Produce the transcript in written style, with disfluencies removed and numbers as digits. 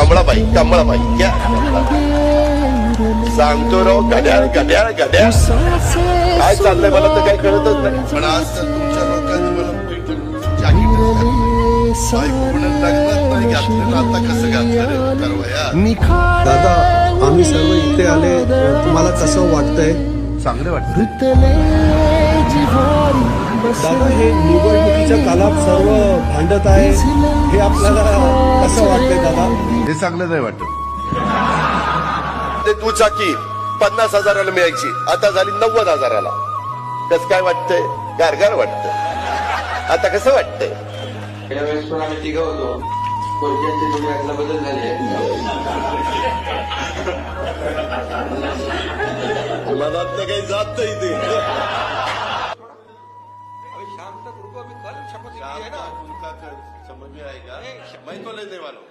कमळाबाई क्या सांगतो राव घड्याळ घड्याळ घड्याळ काय चाललंय मला तर काही कळतच नाही. पण आज तर तुमच्या लोकांनी मला नाही घातलं, आता कसं घातलं दादा, आम्ही सर्व इथे आले, तुम्हाला कसं वाटतंय? चांगले वाटतं दादा, हे निवडणुकीच्या काळात सर्व भांडत आहे, हे आपल्याला कसं वाटतंय दादा? हे चांगलं नाही वाटत. ते दुचाकी 50,000ला मिळायची, आता झाली 90,000ला. कसं काय वाटतंय? गारगार वाटतं. आता कसं वाटतंय? यावेळेस पण आम्ही तिघं होतो, कोणत्यांची थोडी अदला बदल झाली आहे. मनात काही जात नाही ते. शांत ग्रुप अभी कल शपथ ली है ना, उनका समझ में आएगा. मैं तो नहीं देवालो.